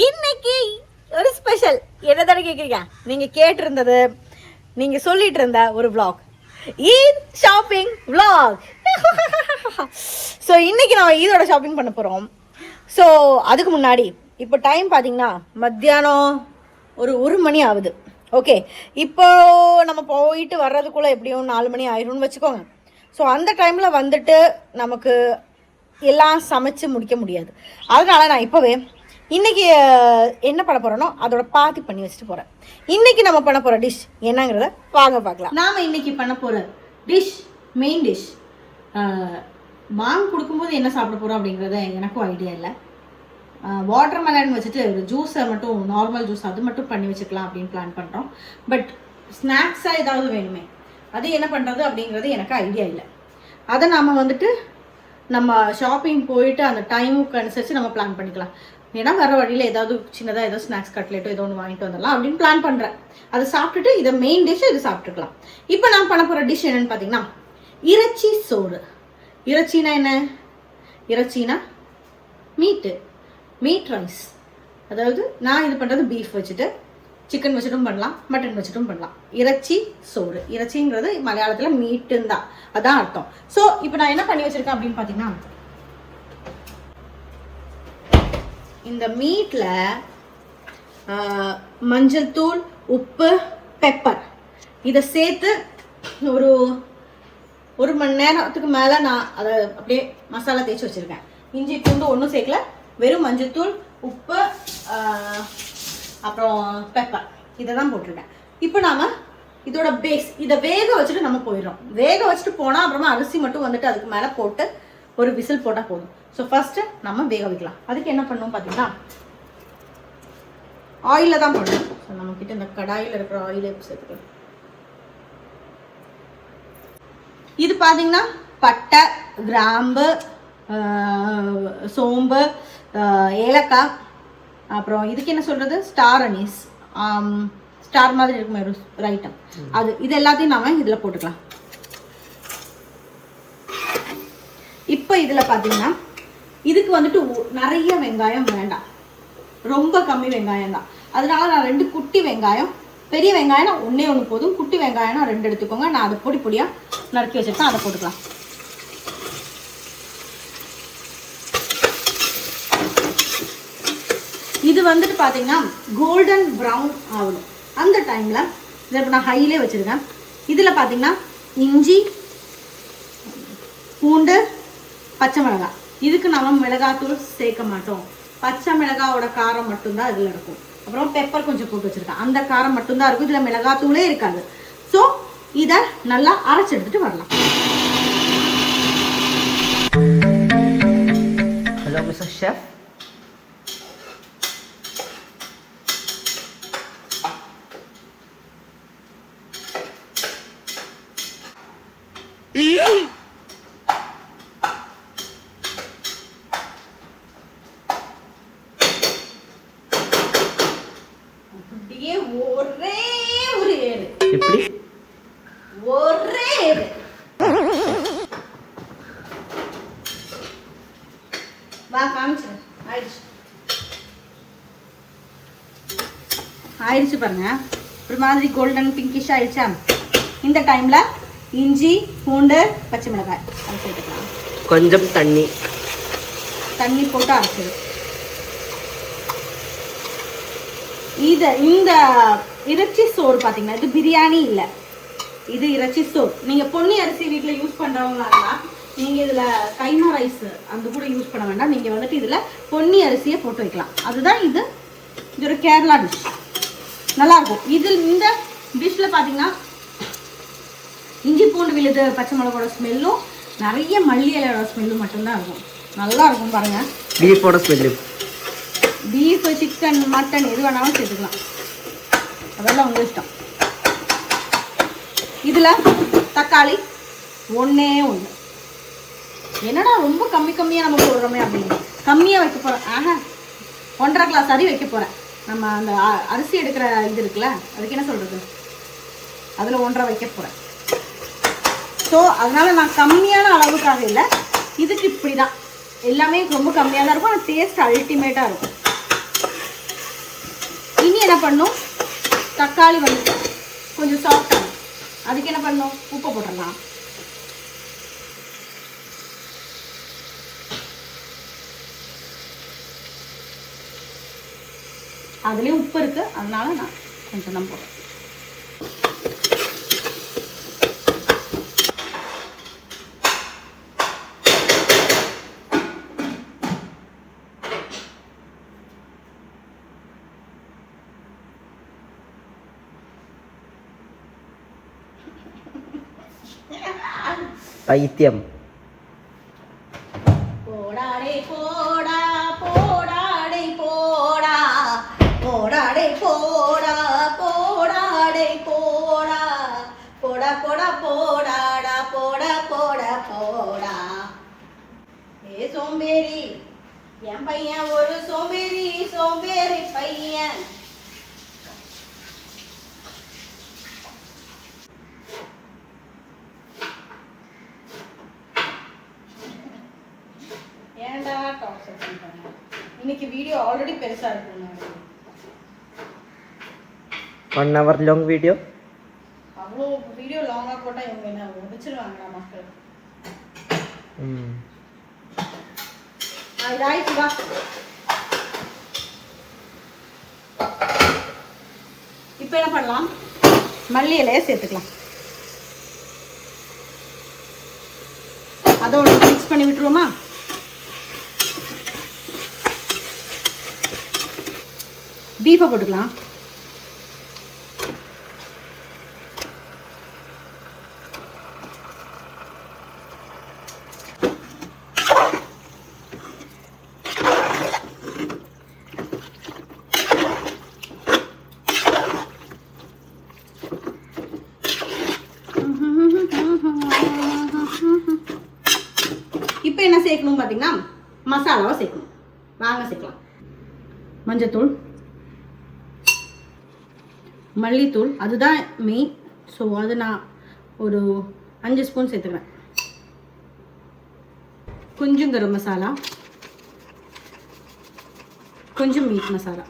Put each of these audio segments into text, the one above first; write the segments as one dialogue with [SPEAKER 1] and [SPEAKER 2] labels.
[SPEAKER 1] இன்னைக்கு ஒரு ஸ்பெஷல் என்னதானே கேட்குறீங்க, நீங்கள் கேட்டிருந்தது, நீங்கள் சொல்லிட்டு இருந்த ஒரு vlog, Eid shopping vlog. So இன்னைக்கு நம்ம ஈதோட ஷாப்பிங் பண்ண போகிறோம். ஸோ அதுக்கு முன்னாடி இப்போ டைம் பார்த்தீங்கன்னா மத்தியானம் ஒரு மணி ஆகுது. ஓகே, இப்போ நம்ம போயிட்டு வர்றதுக்குள்ளே எப்படியும் 4 மணி ஆயிரும்னு வச்சுக்கோங்க. ஸோ அந்த டைமில் வந்துட்டு நமக்கு எல்லாம் சமைச்சு முடிக்க முடியாது. அதனால் நான் இப்போவே இன்றைக்கி என்ன பண்ண போகிறேனோ அதோட பாதி பண்ணி வச்சுட்டு போகிறேன். இன்றைக்கி நம்ம பண்ண போகிற டிஷ் என்னங்கிறத வாங்க பார்க்கலாம். நாம் இன்றைக்கி பண்ண போகிற டிஷ், மெயின் டிஷ், மாம் கொடுக்கும்போது என்ன சாப்பிட போகிறோம் அப்படிங்கிறத எனக்கும் ஐடியா இல்லை. வாட்டர் மெலன் வச்சுட்டு ஒரு ஜூஸை மட்டும், நார்மல் ஜூஸ் அது மட்டும் பண்ணி வச்சுக்கலாம் அப்படின்னு பிளான் பண்ணுறோம். பட் ஸ்நாக்ஸாக ஏதாவது வேணுமே, அது என்ன பண்ணுறது அப்படிங்கிறது எனக்கு ஐடியா இல்லை. அதை நாம் வந்துட்டு நம்ம ஷாப்பிங் போயிட்டு அந்த டைமுக்கு அனுசரித்து நம்ம பிளான் பண்ணிக்கலாம். ஏன்னா வர வழியில் ஏதாவது சின்னதாக ஏதோ ஸ்நாக்ஸ் கட்லெட்டோ ஏதோ ஒன்று வாங்கிட்டு வந்துடலாம் அப்படின்னு பிளான் பண்ணுறேன். அதை சாப்பிட்டுட்டு இதை மெயின் டிஷ் இது சாப்பிட்டுக்கலாம். இப்போ நான் பண்ண போகிற டிஷ் என்னென்னு பார்த்தீங்கன்னா இறைச்சி சோறு. இறைச்சினா என்ன? இறைச்சினா மீட் ரைஸ். அதாவது நான் இது பண்ணுறது பீஃப் வச்சுட்டு, சிக்கன் வச்சுட்டும் பண்ணலாம், மட்டன் வச்சுட்டும் பண்ணலாம். இறைச்சி சோறு. இறைச்சிங்கிறது மலையாளத்தில் மீட்டுன்னு தான், அதான் அர்த்தம். ஸோ இப்போ நான் என்ன பண்ணி வச்சுருக்கேன் அப்படின்னு பார்த்தீங்கன்னா, இந்த மீட்டில் மஞ்சள் தூள், உப்பு, பெப்பர் இதை சேர்த்து ஒரு மணி நேரத்துக்கு மேலே நான் அதை அப்படியே மசாலா தேய்ச்சி வச்சுருக்கேன். இஞ்சி பூண்டு ஒன்றும் சேர்க்கல, வெறும் மஞ்சள் தூள், உப்பு, அப்புறம் பெப்பர் இதை தான் போட்டிருக்கேன். இப்போ நாம் இதோட பேஸ், இதை வேக வச்சுட்டு நம்ம போயிடுறோம். வேக வச்சுட்டு போனால் அப்புறமா அரிசி மட்டும் வந்துட்டு அதுக்கு மேலே போட்டு ஒரு விசில் போட்டால் போதும். ஸோ ஃபஸ்ட்டு நம்ம வேக வைக்கலாம். அதுக்கு என்ன பண்ணணும் பார்த்தீங்கன்னா, ஆயிலில் தான் போடணும். ஸோ நம்மக்கிட்ட இந்த கடாயில் இருக்கிற ஆயிலே சேர்த்துக்கலாம். இது பார்த்தீங்கன்னா பட்டை, கிராம்பு, சோம்பு, ஏலக்காய், அப்புறம் இதுக்கு என்ன சொல்கிறது, ஸ்டார் அனீஸ், ஸ்டார் மாதிரி இருக்குமே ஒரு ஐட்டம், அது இது எல்லாத்தையும் நாம் இதில் போட்டுக்கலாம். இப்போ இதில் பார்த்தீங்கன்னா இதுக்கு வந்துட்டு நிறைய வெங்காயம் வேண்டாம், ரொம்ப கம்மி வெங்காயம் தான். அதனால நான் 2 குட்டி வெங்காயம், பெரிய வெங்காயம் நான் ஒன்று போதும், குட்டி வெங்காயம் நான் 2 எடுத்துக்கோங்க. நான் அதை பொடியாக நறுக்கி வச்சுருக்கேன், அதை போட்டுக்கலாம். இது வந்துட்டு பார்த்தீங்கன்னா கோல்டன் ப்ரௌன் ஆகணும். அந்த டைமில் இதை இப்போ நான் ஹையிலே வச்சுருக்கேன். இதில் பார்த்தீங்கன்னா இஞ்சி, பூண்டு, பச்சை மிளகாய். இதுக்கு நம்ம மிளகாத்தூள் சேர்க்க மாட்டோம், பச்சை மிளகாவோட காரம் மட்டும்தான் இதில் இருக்கும். அப்புறம் பெப்பர் கொஞ்சம் போட்டு வச்சுருக்கேன், அந்த காரம் மட்டும்தான் இருக்கும், இதில் மிளகாத்தூளே இருக்காது. ஸோ இதை நல்லா அரைச்சி எடுத்துகிட்டு வரலாம்.
[SPEAKER 2] Hello mister chef. எப்படி
[SPEAKER 1] ஒரே வா காமிச்சு ஆயிடுச்சு பாருங்க. ஒரு மாதிரி கோல்டன் பிங்கிஷ் ஆயிடுச்சா? இந்த டைம்ல இஞ்சி, பூண்டு, பச்சை மிளகாய் அதை சேர்த்துக்கலாம்.
[SPEAKER 2] கொஞ்சம்
[SPEAKER 1] தண்ணி போட்டு அரைச்சிடு. இந்த இறைச்சி சோறு பார்த்தீங்கன்னா இது பிரியாணி இல்லை, இது இறைச்சி சோறு. நீங்கள் பொன்னி அரிசி வீட்டில் யூஸ் பண்ணுறவங்களா இருந்தால் நீங்கள் இதில் கைமா ரைஸ் அந்த கூட யூஸ் பண்ண வேண்டாம். நீங்கள் வந்துட்டு இதில் பொன்னி அரிசியை போட்டு வைக்கலாம். அதுதான் இது ஒரு கேரளா டிஷ், நல்லாயிருக்கும். இந்த டிஷ்ஷில் பார்த்தீங்கன்னா இஞ்சி பூண்டு விழுது, பச்சை மிளகாவோட ஸ்மெல்லும் நிறைய மல்லி இலையோட ஸ்மெல்லும் மட்டும்தான் இருக்கும். நல்லா இருக்கும் பாருங்கள்.
[SPEAKER 2] பீஃபோட ஸ்மெல்லு,
[SPEAKER 1] பீஃபு, சிக்கன், மட்டன் எது வேணாலும் சேர்த்துக்கலாம், அதெல்லாம் உங்கள் இஷ்டம். இதில் தக்காளி ஒன்றே ஒன்று. என்னடா ரொம்ப கம்மியாக நம்ம போடுறோமே அப்படின்னு கம்மியாக வைக்க போகிறேன். 1.5 கிளாஸ் அரி வைக்க போகிறேன். நம்ம அந்த அரிசி எடுக்கிற இது இருக்குல்ல, அதுக்கு என்ன சொல்கிறது, அதில் 1.5 வைக்க போகிறேன். ஸோ அதனால் நான் கம்மியான அளவுக்காக இல்லை, இதுக்கு இப்படி தான் எல்லாமே ரொம்ப கம்மியாக தான் இருக்கும். ஆனால் டேஸ்ட் அல்டிமேட்டாக இருக்கும். என்ன பண்ணும், தக்காளி வந்து கொஞ்சம் சாஃப்டாகும். அதுக்கு என்ன பண்ணும், உப்பு போட்டுடலாம். அதுலேயும் உப்பு இருக்கு, அதனால நான் கொஞ்சம் தான் போடுறேன்.
[SPEAKER 2] பைத்தியம்.
[SPEAKER 1] போடாடே போடா போடாடே போடா போடாடே போடா போடாடே போடா போடா போடா போடாடா போடா போடா போடா. ஏ சோம்பேறி, என் பையன் ஒரு சோம்பேறி, சோம்பேறி பையன். ஏன்டா டார்ச்சர் பண்றாங்க? இன்னைக்கு வீடியோ ஆல்ரெடி பெருசா இருக்கு.
[SPEAKER 2] 1 hour long video.
[SPEAKER 1] அவ்வளோ வீடியோ லாங்கா போட்டா இவங்க என்ன முடிச்சிருவாங்களா மக்கள்? இதாயிடுச்சு வா. இப்போ என்ன பண்ணலாம், மல்லி இலையை சேர்த்துக்கலாம். அதோட மிக்ஸ் பண்ணி விட்டுருவோமா? பீஃபை போட்டுக்கலாம். இப்போ என்ன சேர்க்கணும் பார்த்தீங்கன்னா, மசாலாவை சேர்க்கணும். வாங்க சேர்க்கலாம். மஞ்சத்தூள், மல்லித்தூள், அதுதான் மெயின். ஸோ அது நான் ஒரு 5 ஸ்பூன் சேர்த்துக்கிறேன். கொஞ்சம் கரம் மசாலா, கொஞ்சம் மீட் மசாலா,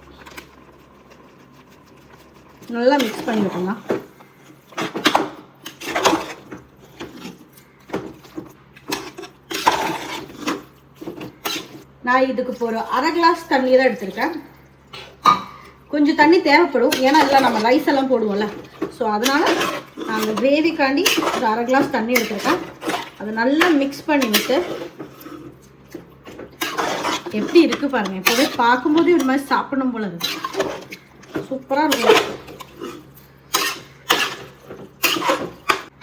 [SPEAKER 1] நல்லா மிக்ஸ் பண்ணி விட்டுலாம். நான் இதுக்கு ஒரு 1/2 கிளாஸ் தண்ணி தான் எடுத்திருக்கேன். கொஞ்சம் தண்ணி தேவைப்படும், ஏன்னா இதில் நம்ம ரைஸ் எல்லாம் போடுவோம்ல. ஸோ அதனால் நான் அந்த கிரேவிக்காண்டி ஒரு 1/2 கிளாஸ் தண்ணி எடுத்திருக்கேன். அதை நல்லா மிக்ஸ் பண்ணி விட்டு, எப்படி இருக்குது பாருங்கள். இப்போவே பார்க்கும்போது ஒரு மாதிரி சாப்பிடணும் போல இருக்கு. சூப்பராக இருக்கும்.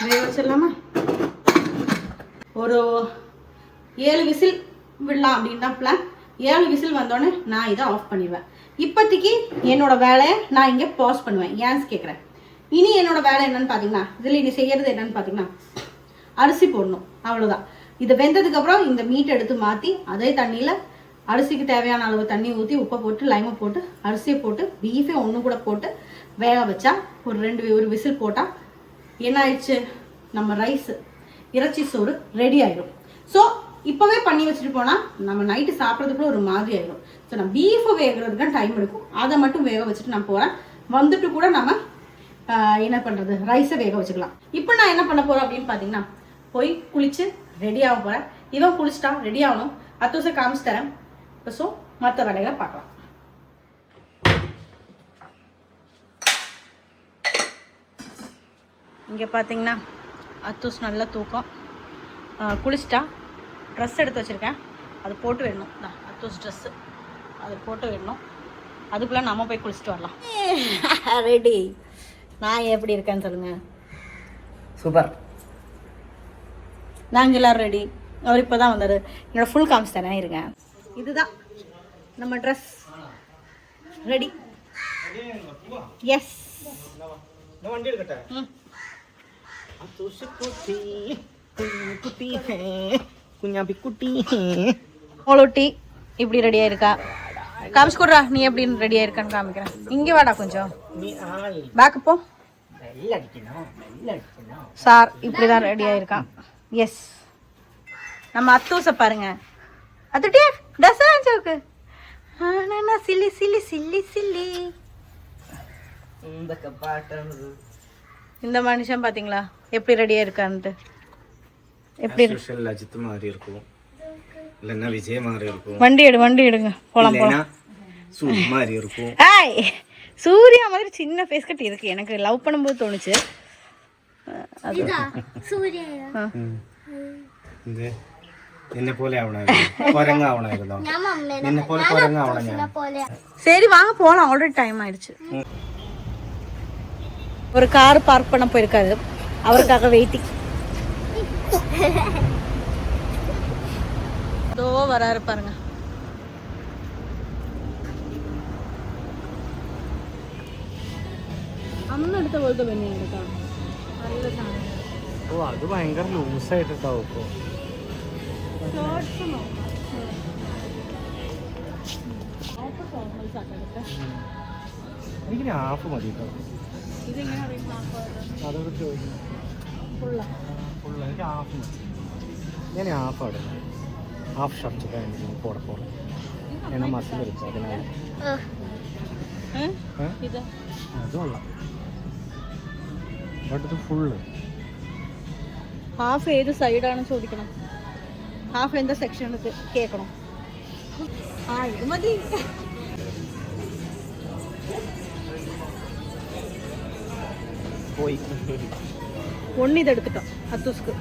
[SPEAKER 1] வேக வச்சிடலாமா? ஒரு 7 விசில் விடலாம் அப்படின்னு தான் பிளான். 7 விசில் வந்தோடனே நான் இதை ஆஃப் பண்ணிடுவேன். இப்போதைக்கு என்னோட வேலையை நான் இங்கே பாஸ் பண்ணுவேன். ஏன்னு கேட்குறேன். இனி என்னோட வேலை என்னன்னு பார்த்தீங்கன்னா, இதில் இனி செய்யறது என்னன்னு பார்த்தீங்கன்னா, அரிசி போடணும். அவ்வளோதான். இது வெந்ததுக்கப்புறம் இந்த மீட் எடுத்து மாற்றி அதே தண்ணியில் அரிசிக்கு தேவையான அளவு தண்ணி ஊற்றி உப்பை போட்டு லைமை போட்டு அரிசியை போட்டு பீஃபே ஒன்று கூட போட்டு வேக வச்சா ஒரு விசில் போட்டால் என்ன ஆயிடுச்சு, நம்ம ரைஸ் இறைச்சி சோறு ரெடி ஆயிடும். ஸோ இப்போவே பண்ணி வச்சுட்டு போனால் நம்ம நைட்டு சாப்பிட்றதுக்குள்ள ஒரு மாதிரி ஆயிடும். ஸோ நான் பீஃபை வேகிறதுக்கு டைம் எடுக்கும். அதை மட்டும் வேக வச்சுட்டு நான் போகிறேன். வந்துட்டு கூட நம்ம என்ன பண்ணுறது, ரைஸை வேக வச்சுக்கலாம். இப்போ நான் என்ன பண்ண போகிறேன் அப்படின்னு பார்த்தீங்கன்னா, போய் குளித்து ரெடி ஆக போகிறேன். இவன் குளிச்சுட்டா ரெடி ஆகணும். அத்தோசை காமிச்சு தரேன். இப்போ ஸோ மற்ற வேலைகளை பார்க்கலாம். இங்கே பார்த்தீங்கன்னா அத்தூஸ் நல்ல தூக்கம். குளிச்சிட்டா. ட்ரெஸ் எடுத்து வச்சுருக்கேன், அது போட்டு விடணும். அத்தூஸ் ட்ரெஸ்ஸு அது போட்டு விடணும். அதுக்குள்ளே நம்ம போய் குளிச்சுட்டு வரலாம். ரெடி. நான் எப்படி இருக்கேன்னு சொல்லுங்கள்.
[SPEAKER 2] சூப்பர்.
[SPEAKER 1] நாங்கள் எல்லோரும் ரெடி. அவர் இப்போ தான் வந்தார். என்னோடய ஃபுல் காமிச்சு தானே இருங்க. இதுதான் நம்ம ட்ரெஸ். ரெடி. எஸ். ஓலோட்டி இப்படி ரெடியாக இருக்கா? காமிச்சு கொடுறா, நீ எப்படி ரெடியாக இருக்கான்னு காமிக்கிறேன். இங்கே வாடா கொஞ்சம் பேக்கு போ. சார் இப்படி தான் ரெடியாக இருக்கான். எஸ். நம்ம அத்தூசை பாருங்க. அத்துட்டியா டசா சோக்கு சில்லி சில்லி சில்லி சில்லி. இந்த மனுஷன் பாத்தீங்களா எப்படி ரெடியா இருக்கான்ட்டு எப்படி
[SPEAKER 3] அஜித் மாதிரி இருக்கும் இல்லைன்னா விஜய் மாதிரி இருக்கும்
[SPEAKER 1] வண்டி எடுங்க போலாம் போலாம்
[SPEAKER 3] சூரிய மாதிரி இருக்கும்
[SPEAKER 1] ஏய் சூர்யா மாதிரி சின்ன ஃபேஸ் கட் இருக்கு எனக்கு லவ் பண்ணும்போது தோணுச்சு
[SPEAKER 3] നിന്നെ പോലെ ആവണായിരുന്നോ നിന്നെ പോലെ കുരങ്ങ ആവണം ഞാൻ
[SPEAKER 1] சரி வாங்க போலாம் ஆல்ரெடி டைம் ஆயிடுச்சு ஒரு கார் பார்க் பண்ண போயிருக்காரு அவருக்காக வெயிட்டிங் இதோ வராரு பாருங்க അന്ന് എടുത്ത പോലത്തെ തന്നെയാണ് കേട്ടോ നല്ല സാധനം
[SPEAKER 3] ഓ അത് ഭയങ്കര ലൂസായിട്ടാവും ഇപ്പോൾ എനിക്ക് ഹാഫ് മതി കേട്ടോ അതൊക്കെ ചോദിക്കുന്നു ഫുള്ള് എനിക്ക് ഹാഫ് മതി ഞാൻ ഹാഫ് അവിടെ ഹാഫ് ഷർട്ട് എനിക്ക് പോടെ ഞാൻ മസിൽ എടുത്തു അതിനായി അത് കൊള്ളാം ബട്ട് ഇത് ഫുള്ള്
[SPEAKER 1] ഹാഫ് ഏത് സൈഡാണെന്ന് ചോദിക്കണം ഹാഫ് എന്താ സെക്ഷൻ കേൾക്കണം ആ ഇത് മതി
[SPEAKER 3] പോയി
[SPEAKER 1] ഒന്നിതെടുത്തിട്ടോ അത്തൂസ്ക്ക്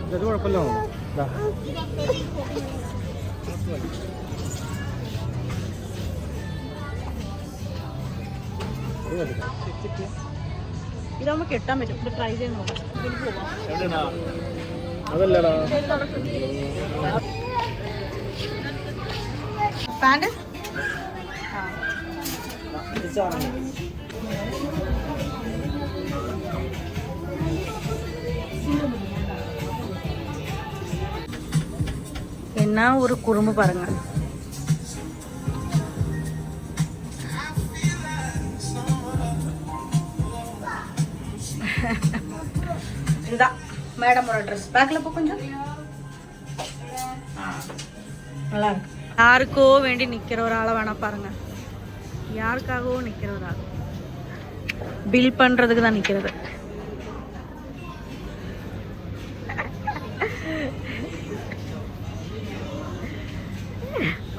[SPEAKER 3] ഇത് കുഴപ്പമില്ലോ
[SPEAKER 1] ഇതാകുമ്പോൾ കെട്ടാൻ പറ്റും ഇത് ട്രൈ ചെയ്ത് നോക്കാം
[SPEAKER 3] അതല്ലടാ
[SPEAKER 1] പാൻറ് என்ன ஒரு குறும்பு பாருங்க இந்த மேடமோட ட்ரெஸ் பேக்ல போ கொஞ்சம் நல்லா இருக்கு யாருக்கோ வேண்டி நிக்கிற ஒரு ஆளை வேணா பாருங்க யாருக்காகவோ நிக்கிற ஒரு ஆள் பில் பண்றதுக்கு தான் நிக்கிறது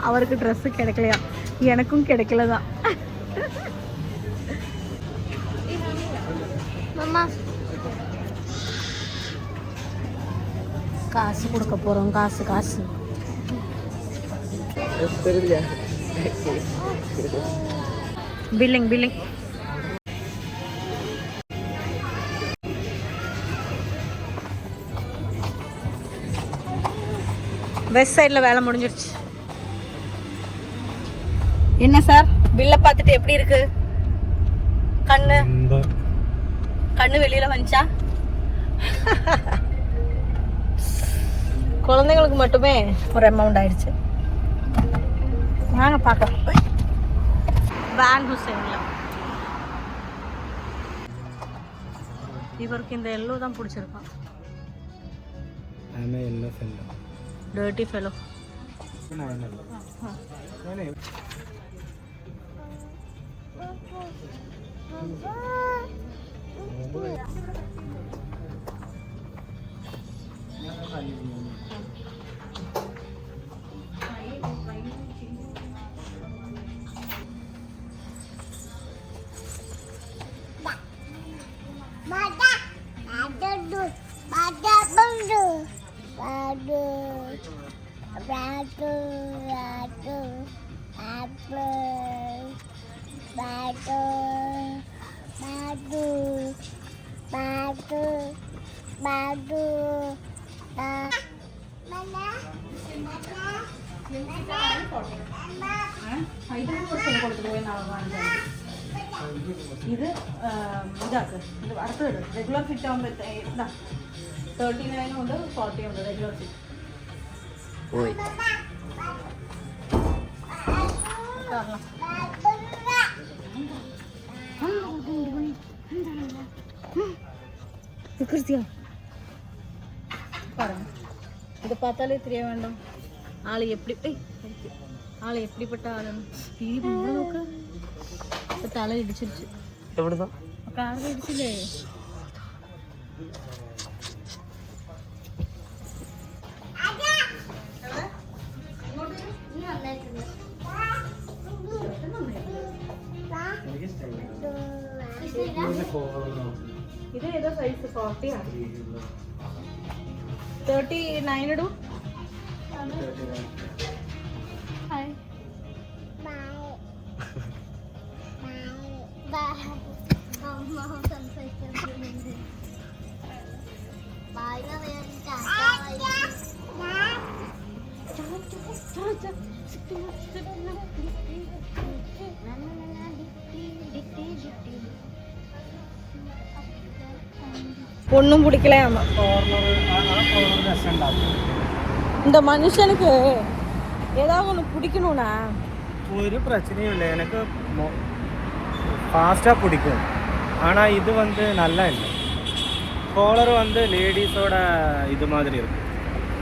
[SPEAKER 1] அவருக்கு ட்ரெஸ் கிடைக்கலையா எனக்கும் கிடைக்கலதான் காசு கொடுக்க போறோம் காசு பில்லிங் வெஸ்ட் சைடுல வேலை முடிஞ்சிருச்சு என்ன சார் பில்ல பார்த்துட்டு எப்படி இருக்கு கண்ணு வெளியில வந்துச்சா குழந்தைங்களுக்கு மட்டுமே ஒரு அமௌண்ட் ஆயிடுச்சு வாங்க பார்க்கலாம் வேன் ஹுசைன்ல இவருக்கு இந்த எல்லோ தான் பிடிச்சிருக்கான் டர்ட்டி ஃபெலோ ഇത് ഇതാക്ക് ഇത് അടുത്തത് റെഗുലർ ഫിറ്റ് ആകുമ്പോൾ ഇതാ 39 ഉണ്ട് 40 ഉണ്ട് റെഗുലർ ഫിറ്റ്.
[SPEAKER 2] പോയി
[SPEAKER 1] பாருங்க இதை பார்த்தாலே தெரிய வேண்டாம் ஆள் எப்படி ஆள் எப்படிப்பட்ட ஆளுன்னு நோக்கு தலை இடிச்சிருச்சு.
[SPEAKER 2] എവിടുന്നാ
[SPEAKER 1] காரில் இடிச்சிല്ലേ ഇത് ഏതാ സൈസ് 40 ആണ് 39 ഇടൂ. ഹായ് ஒன்றும் பிடிக்கலையாமா இந்த மனுஷனுக்கு ஏதாவது ஒன்று பிடிக்கணும்னா
[SPEAKER 3] ஒரு பிரச்சனையும் இல்லை எனக்கு ஃபாஸ்ட்டாக பிடிக்கும். ஆனால் இது வந்து நல்லா இல்லை. காலர் வந்து லேடிஸோட இது மாதிரி இருக்கு.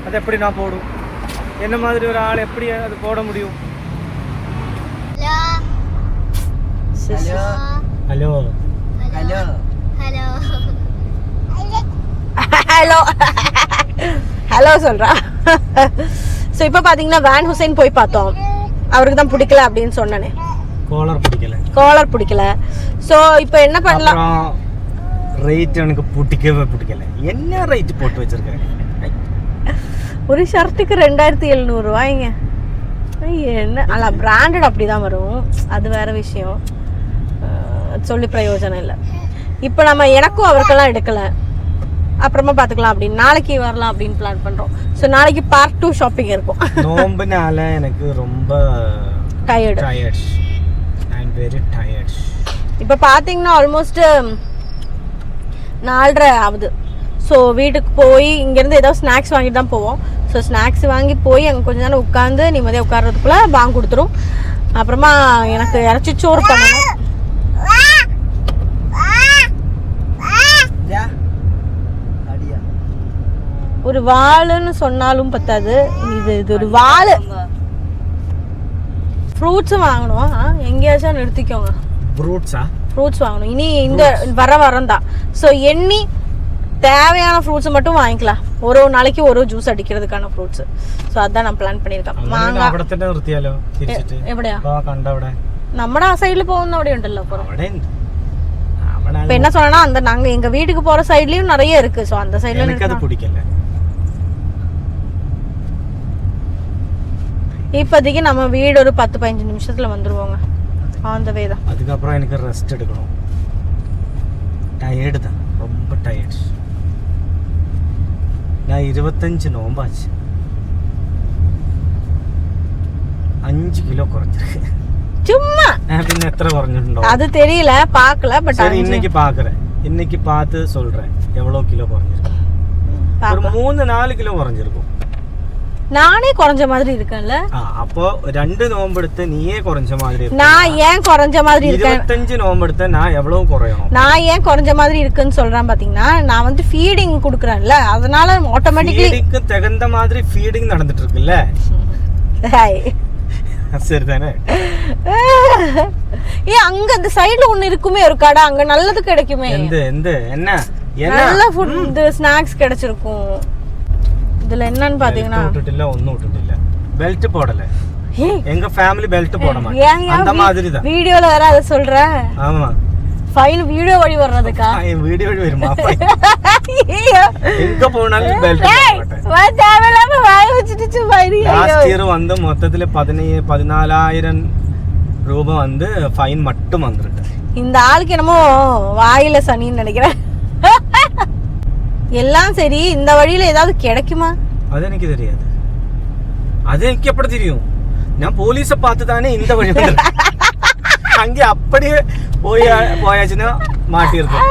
[SPEAKER 3] அது எப்படி நான் போடும்? என்ன மாதிரி ஒரு ஆள் எப்படி அது போட முடியும்?
[SPEAKER 2] Hello
[SPEAKER 3] hello
[SPEAKER 2] hello
[SPEAKER 1] hello hello சொல்றா. ஸோ இப்போ பார்த்தீங்கன்னா வேன் ஹுசைன் போய் பார்த்தோம். அவருக்கு தான் பிடிக்கல அப்படின்னு சொன்னானே. காலர் பிடிக்கல. ஸோ இப்போ என்ன பண்ணலாம்?
[SPEAKER 3] ரேட் எனக்கு பிடிக்கவே என்ன ரேட் போட்டு வச்சிருக்காங்க?
[SPEAKER 1] ஒரு ஷர்ட்டுக்கு 2700 ரூபாய்ங்க. என்ன அல்ல பிராண்டட் அப்படி தான் வரும். அது வேற விஷயம். சொல்லி பிரயோஜனம் இல்லை. இப்போ நம்ம எனக்கும் அவருக்கெல்லாம் எடுக்கலை. அப்புறமா பார்த்துக்கலாம் அப்படின்னு நாளைக்கு வரலாம் அப்படின்னு பிளான் பண்ணுறோம். ஸோ நாளைக்கு பார்ட் 2 ஷாப்பிங் இருக்கும்.
[SPEAKER 3] நோம்புனால எனக்கு ரொம்ப tired. I am very tired.
[SPEAKER 1] இப்போ பார்த்தீங்கன்னா ஆல்மோஸ்ட் 4:30 ஆகுது. ஸோ வீட்டுக்கு போய் இங்கேருந்து ஏதாவது ஸ்நாக்ஸ் வாங்கிட்டு தான் போவோம். ஸோ ஸ்நாக்ஸ் வாங்கி போய் அங்கே கொஞ்ச நேரம் உட்காந்து நிம்மதியாக உட்கார்றதுக்குள்ளே பாங்கு கொடுத்துரும். அப்புறமா எனக்கு இறச்சி சோறு பண்ணணும். ஒரு வாளுன்னு சொன்னாலும் பத்தாது. இது ஒரு வாள். ஃப்ரூட்ஸும் வாங்கணும். எங்கேயாச்சும் நிறுத்திக்கோங்க. ஃப்ரூட்ஸ் வாங்கணும். இனி இந்த வாரம் தான். ஸோ எண்ணி தேவையான ஃப்ரூட்ஸ் மட்டும் வாங்கிக்கலாம். ஒரு நாளைக்கு ஒரு ஜூஸ் அடிக்கிறதுக்கான ஃப்ரூட்ஸ். ஸோ அதான் நான் பிளான் பண்ணியிருக்கேன். എവിടെയാ നമ്മുടെ ആ സൈഡിൽ പോകുന്ന അവിടെ ഉണ്ടല്ലോ. இப்போ என்ன சொன்னா அந்த நாங்க எங்க வீட்டுக்கு போற சைட்லயும் நிறைய இருக்கு. ஸோ அந்த சைட்ல எனக்கு அது பிடிக்கல. இப்போதைக்கு நம்ம வீடு ஒரு 10-15 நிமிஷத்துல வந்துருவோங்க. ஆன் த வே தான்.
[SPEAKER 3] அதுக்கப்புறம் எனக்கு ரெஸ்ட் எடுக்கணும். டயர்டு தான், ரொம்ப டயர்ட். நான் 25 நோம்பாச்சு. 5 கிலோ குறைஞ்சிருக்கு.
[SPEAKER 1] சும்மா
[SPEAKER 3] பின்ன எத்தனை குறைஞ்சிருந்தோம்
[SPEAKER 1] அது தெரியல, பார்க்கல. பட்
[SPEAKER 3] சரி இன்னைக்கு பார்க்குறேன். இன்னைக்கு பார்த்து சொல்கிறேன் எவ்வளோ கிலோ குறைஞ்சிருக்கு. ஒரு 3-4 கிலோ குறைஞ்சிருக்கும்.
[SPEAKER 1] நானே குறைஞ்ச மாதிரி இருக்கேன்ல.
[SPEAKER 3] அப்போ 2 நோம்பெடுத்து நீயே குறைஞ்ச மாதிரி இருக்கு.
[SPEAKER 1] நான் ஏன் குறைஞ்ச மாதிரி இருக்கேன்?
[SPEAKER 3] 25 நோம்பெடுத்த நான் எவ்வளவு குறையணும்?
[SPEAKER 1] நான் ஏன் குறைஞ்ச மாதிரி இருக்குன்னு சொல்றேன் பாத்தீங்கன்னா, நான் வந்து ஃபீடிங் கொடுக்குறேன்ல, அதனால ஆட்டோமேட்டிக்கலி
[SPEAKER 3] ஃபீடிங்க்கு தகுந்த மாதிரி ஃபீடிங் நடந்துட்டு இருக்குல்ல. சரிதானே?
[SPEAKER 1] அங்க அந்த சைடுல ஒண்ணு இருக்குமே ஒரு கடை, அங்க நல்லது கிடைக்குமே.
[SPEAKER 3] என்ன
[SPEAKER 1] நல்ல ஃபுட் ஸ்நாக்ஸ் கிடைச்சிருக்கும். இதுல என்னன்னு பாத்தீங்கன்னா
[SPEAKER 3] ஒன்னும் விட்டுட்டில்ல, பெல்ட் போடல. எங்க ஃபேமிலி பெல்ட் போட மாட்டோம். அந்த மாதிரி தான்
[SPEAKER 1] வீடியோல வேற அத சொல்ற.
[SPEAKER 3] ஆமா,
[SPEAKER 1] ஃபைன் வீடியோ வழி வர்றதுக்கா?
[SPEAKER 3] வீடியோ வழி வருமா? எங்க போனாலும் பெல்ட் போட மாட்டேன்.
[SPEAKER 1] தேவையில்லாம வாய் வச்சிட்டு ஃபைன்.
[SPEAKER 3] லாஸ்ட் இயர் வந்து மொத்தத்துல 14,000 ரூபாய் வந்து ஃபைன் மட்டும் வந்திருக்கு.
[SPEAKER 1] இந்த ஆளுக்கு என்னமோ வாயில சனின்னு நினைக்கிறேன். எல்லாம் சரி, இந்த வழியில ஏதாவது கிடைக்குமா?
[SPEAKER 3] அது எனக்கு தெரியாது. அது எனக்கு எப்படி தெரியும்? நான் போலீஸை பார்த்து தானே இந்த வழி அங்கே அப்படியே போயாச்சுன்னா மாட்டியிருக்கோம்.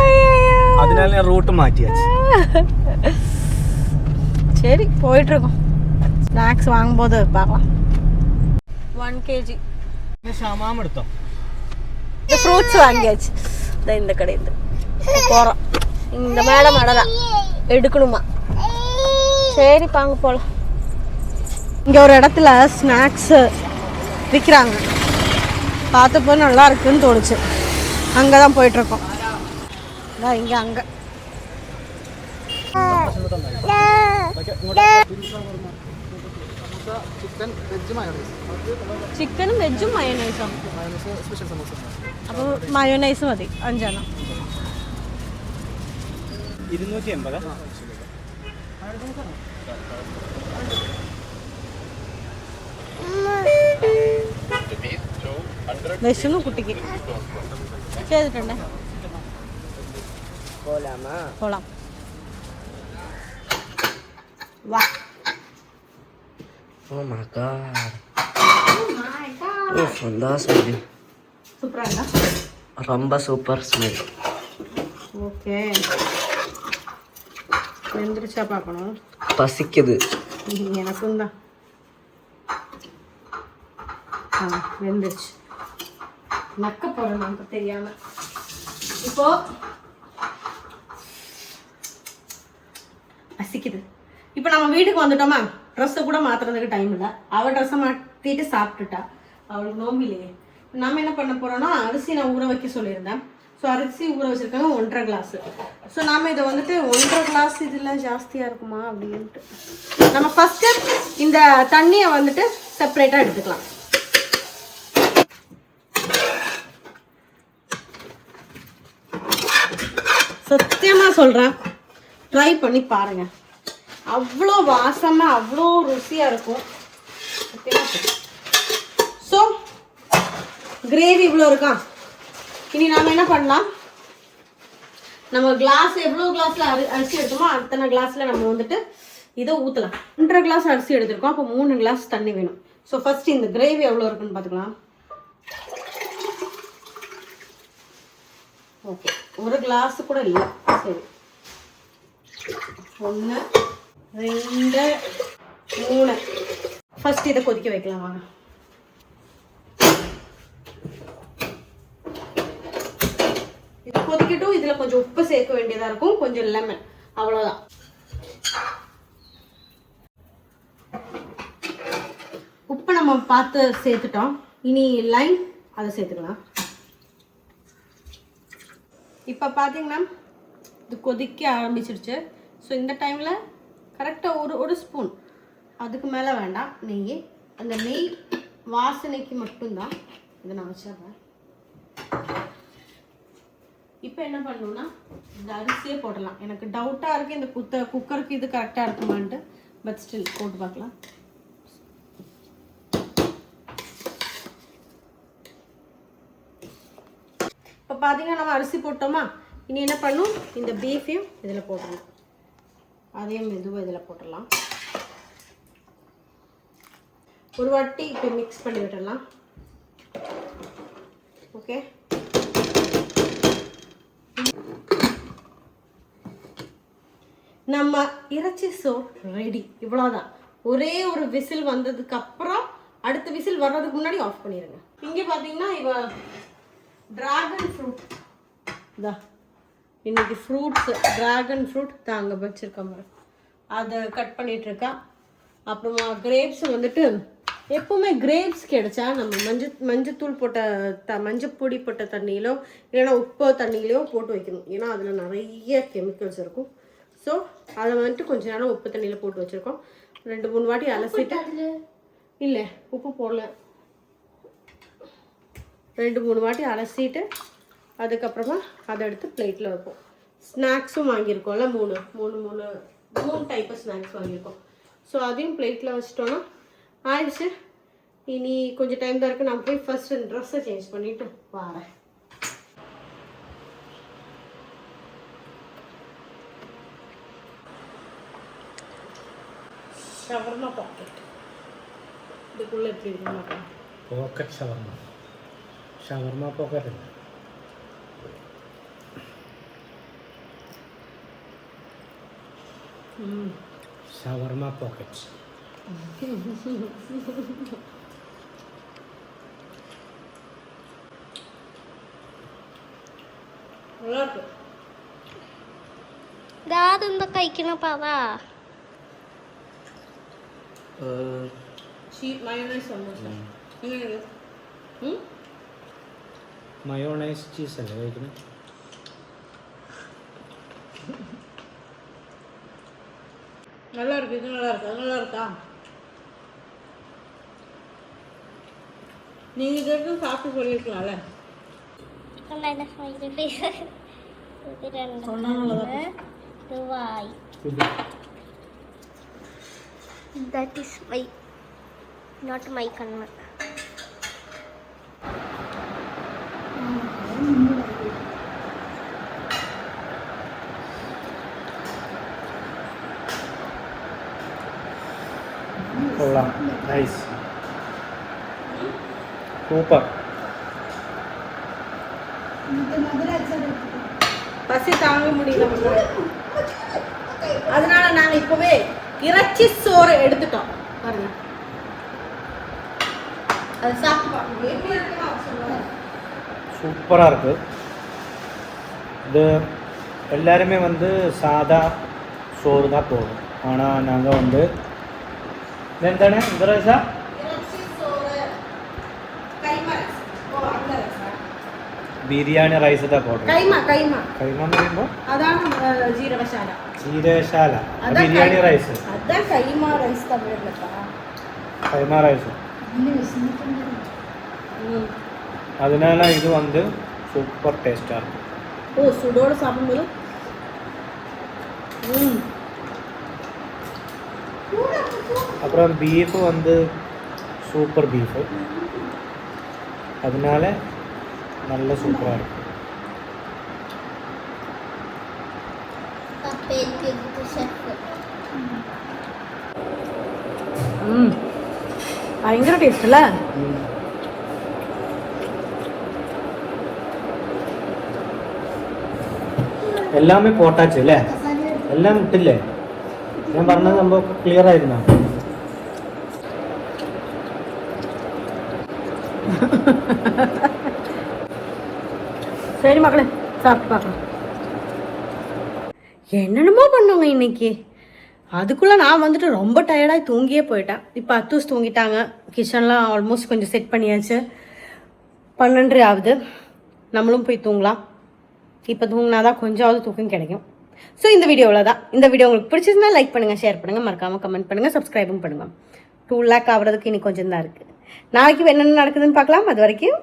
[SPEAKER 3] அதனால நான் ரூட்டு மாட்டியாச்சு.
[SPEAKER 1] சரி போயிட்டு இருக்கோம். ஸ்நாக்ஸ் வாங்கும்போது பார்க்கலாம். 1 kg
[SPEAKER 3] ஷாமாம் எடுத்தோம்.
[SPEAKER 1] இந்த ஃப்ரூட்ஸ் வாங்கியாச்சு. இந்த கடையில் போகிறோம். இந்த மேடம் தான் எடுக்கணுமா? சரி பாங்க போகலாம். இங்கே ஒரு இடத்துல ஸ்நாக்ஸு விற்கிறாங்க. பார்த்தப்போ நல்லா இருக்குன்னு தோணுச்சு. அங்கே தான் போயிட்டுருக்கோம். இங்கே அங்கே ചിക്കനും വെജും മയോനൈസും. അപ്പോൾ മയോനൈസ് മതി 5 എണ്ണം.
[SPEAKER 3] 280.
[SPEAKER 1] വിശന്നു കുട്ടിക്ക്. ചെയ്തിട്ടുണ്ടേ പോലാം. വാ.
[SPEAKER 2] Oh my god. Oh, அந்த ஸ்மெல்
[SPEAKER 1] சூப்பரா இருக்கா?
[SPEAKER 2] ரொம்ப சூப்பர் ஸ்மெல்.
[SPEAKER 1] ஓகே, வெந்திருச்சா பார்க்கணும்.
[SPEAKER 2] பசிக்குது
[SPEAKER 1] எனக்கும் தான். வெந்துருச்சு. நக்க போகிறேன் நமக்கு தெரியாமல். இப்போ பசிக்குது. இப்போ நம்ம வீட்டுக்கு வந்துட்டோமா, ட்ரெஸ்ஸை கூட மாற்றுறதுக்கு டைம் இல்லை. அவள் ட்ரெஸ்ஸை மாற்றிட்டு சாப்பிட்டுட்டா. அவளுக்கு நோம்பு இல்லையே. நம்ம என்ன பண்ண போகிறோன்னா, அரிசி நான் ஊற வைக்க சொல்லியிருந்தேன். ஸோ அரிசி ஊற வச்சுருக்காங்க 1.5 கிளாஸு. ஸோ நாம் இதை வந்துட்டு 1.5 கிளாஸ் இதில் ஜாஸ்தியாக இருக்குமா அப்படின்ட்டு நம்ம ஃபஸ்ட்டு இந்த தண்ணியை வந்துட்டு செப்பரேட்டாக எடுத்துக்கலாம். சத்தியமாக சொல்கிறேன், ட்ரை பண்ணி பாருங்கள். அவ்வளோ வாசமாக அவ்வளோ ருசியாக இருக்கும். ஸோ கிரேவி இவ்வளோ இருக்கா. இனி நாம் என்ன பண்ணலாம், நம்ம கிளாஸ் எவ்வளோ கிளாஸில் அரிசி எடுத்தோமோ அத்தனை கிளாஸில் நம்ம வந்துட்டு இதை ஊற்றலாம். 1.5 கிளாஸ் அரிசி எடுத்துருக்கோம். அப்போ 3 கிளாஸ் தண்ணி வேணும். ஸோ ஃபஸ்ட்டு இந்த கிரேவி எவ்வளோ இருக்குன்னு பார்த்துக்கலாம். ஓகே, 1 கிளாஸ் கூட இல்லை. சரி, 1 2 3. ஃபர்ஸ்ட் இதை கொதிக்க வைக்கலாம் வாங்க. இது கொதிக்கட்டும். இதில் கொஞ்சம் உப்பு சேர்க்க வேண்டியதாக இருக்கும், கொஞ்சம் லெமன், அவ்வளோதான். உப்பு நம்ம பார்த்து சேர்த்துட்டோம். இனி லைம் அதை சேர்த்துக்கலாம். இப்போ பார்த்தீங்கன்னா இது கொதிக்க ஆரம்பிச்சிருச்சு. ஸோ இந்த டைமில் கரெக்டாக ஒரு ஸ்பூன், அதுக்கு மேலே வேண்டாம், நெய். அந்த நெய் வாசனைக்கு மட்டும்தான் இதை நான் வச்சிடுறேன். இப்போ என்ன பண்ணணும்னா இந்த அரிசியே போடலாம். எனக்கு டவுட்டாக இருக்குது இந்த குக்கருக்கு இது கரெக்டாக இருக்குமான்ட்டு. பட் ஸ்டில் போட்டு பார்க்கலாம். இப்போ பார்த்தீங்கன்னா நம்ம அரிசி போட்டோமா. இனி என்ன பண்ணும், இந்த பீஃபையும் இதில் போடணும். அதையும் மெதுவாக இதில் போட்டுடலாம். ஒரு வாட்டி இப்போ மிக்ஸ் பண்ணி விட்டுடலாம். ஓகே, நம்ம இறைச்சி சோப் ரெடி. இவ்வளோதான். ஒரே ஒரு விசில் வந்ததுக்கு அப்புறம் அடுத்த விசில் வர்றதுக்கு முன்னாடி ஆஃப் பண்ணிடுங்க. இங்கே பார்த்தீங்கன்னா இவ டிராகன் ஃப்ரூட் தான் இன்னைக்கு ஃப்ரூட்ஸ், டிராகன் ஃப்ரூட் தான் அங்கே வச்சுருக்கோம். அதை கட் பண்ணிகிட்ருக்கா. அப்புறமா கிரேப்ஸ் வந்துட்டு எப்போவுமே கிரேப்ஸ் கிடைச்சா நம்ம மஞ்சத்தூள் போட்ட மஞ்சப்பொடி போட்ட தண்ணியிலோ இல்லைன்னா உப்பு தண்ணியிலையோ போட்டு வைக்கணும். ஏன்னா அதில் நிறைய கெமிக்கல்ஸ் இருக்கும். ஸோ அதை வந்துட்டு கொஞ்ச நேரம் உப்பு தண்ணியில் போட்டு வச்சுருக்கோம். 2-3 வாட்டி அலசிட்டு, இல்லை உப்பு போடல, 2-3 வாட்டி அலசிட்டு அதுக்கப்புறமா அதை எடுத்து பிளேட்டில் வைப்போம். ஸ்நாக்ஸும் வாங்கியிருக்கோம்ல, 3 டைப் ஸ்நாக்ஸ் வாங்கியிருக்கோம். ஸோ அதையும் பிளேட்டில் வச்சிட்டோன்னா ஆயிடுச்சு. இனி கொஞ்சம் டைம் தான் இருக்குது. நான் போய் ஃபஸ்ட்டு ட்ரெஸ்ஸை சேஞ்ச் பண்ணிவிட்டு வரேன். ஷவர்மா பாக்கெட் இதுக்குள்ளே எப்படி இருக்குன்னு பார்க்கலாம்.
[SPEAKER 3] പോക്കറ്റ് ഷവർമ ഷവർമ പോക്കറ്റ് ഷവർമ പോക്കറ്റ്
[SPEAKER 1] நல்லா இருக்கு.
[SPEAKER 4] ഇതാതെന്താ കഴിക്കണ പറ.
[SPEAKER 1] മയോണൈസ് സമോസ എങ്ങനെയുണ്ട്?
[SPEAKER 3] മയോണൈസ് ചീസ് അല്ലേ കഴിക്കുന്നത്?
[SPEAKER 1] நல்லா இருக்கு. இது நல்லா இருக்கு. அது நல்லா இருக்கா? நீங்க இது சாப்பிட்டு சொல்லியிருக்கலாம்ல.
[SPEAKER 4] കണ്ടാ സ്മൈലി ഫേസ്. ഇത് രണ്ടെണ്ണം. ഇത് വായി. That is my, not my kanna.
[SPEAKER 3] കൊള്ളാം, നൈസ്, സൂപ്പർ.
[SPEAKER 1] பசி தாங்க முடியல மக்களே. அதனால நாங்க இப்பவே இறைச்சி சோறு எடுத்துட்டோம் பாருங்க. அது சாப்பிட்டு பாருங்க எப்படி இருக்குன்னு அவர் சொல்லுவாங்க.
[SPEAKER 3] சூப்பராக இருக்குது. இது எல்லாருமே வந்து சாதா சோறு தான் போடும். ஆனால் நாங்கள் வந்து എന്താണ് എന്താ റൈസാ?
[SPEAKER 1] இறைச்சி சோறு கைமா ரைஸ். ஓ அந்த ரைஸ்.
[SPEAKER 3] ബിരിയാണി റൈസ് தான் போடுறோம்.
[SPEAKER 1] கைமா கைமா
[SPEAKER 3] കൈമ എന്ന് പറയുമ്പോൾ
[SPEAKER 1] அதான் ஜீரகசால.
[SPEAKER 3] ജീരകശാല
[SPEAKER 1] அதான்
[SPEAKER 3] ബിരിയാണി റൈസ്.
[SPEAKER 1] அதான் கைமா ரைஸ் தமிழ்லப்பா.
[SPEAKER 3] കൈമ റൈസ്. அதனால இது வந்து சூப்பர் டேஸ்டாக இருக்கும்.
[SPEAKER 1] ஓ சுடோடு சாப்பிடும்போது
[SPEAKER 3] அப்புறம் பீஃபு வந்து சூப்பர் பீஃபு, அதனால நல்ல சூப்பராக இருக்கும்.
[SPEAKER 1] பயங்கர டேஸ்ட்ல.
[SPEAKER 3] எல்லாமே போட்டாச்சு അല്ലേ? എല്ലാം ഇട്ടില്ലേ? ഞാൻ പറഞ്ഞത് സംഭവം ക്ലിയർ ആയിരുന്നോ?
[SPEAKER 1] சரி மக்களே சாப்பிட்டு பார்க்கலாம். என்னென்னமோ பண்ணுங்க இன்னைக்கு. அதுக்குள்ளே நான் வந்துட்டு ரொம்ப டயர்டாக தூங்கியே போயிட்டேன். இப்போ அத்தூஸ் தூங்கிட்டாங்க. கிச்சன்லாம் ஆல்மோஸ்ட் கொஞ்சம் செட் பண்ணியாச்சு. 12:30 ஆகுது. நம்மளும் போய் தூங்கலாம். இப்போ தூங்கினா தான் கொஞ்சமாவது தூக்கம் கிடைக்கும். ஸோ இந்த வீடியோவில் தான். இந்த வீடியோ உங்களுக்கு பிடிச்சிருந்தா லைக் பண்ணுங்கள், ஷேர் பண்ணுங்கள், மறக்காமல் கமெண்ட் பண்ணுங்கள், சப்ஸ்கிரைபும் பண்ணுங்கள். 2 lakh ஆகிறதுக்கு இன்னைக்கு கொஞ்சம் தான் இருக்குது. நாளைக்கு என்னென்ன நடக்குதுன்னு பார்க்கலாம். அது வரைக்கும்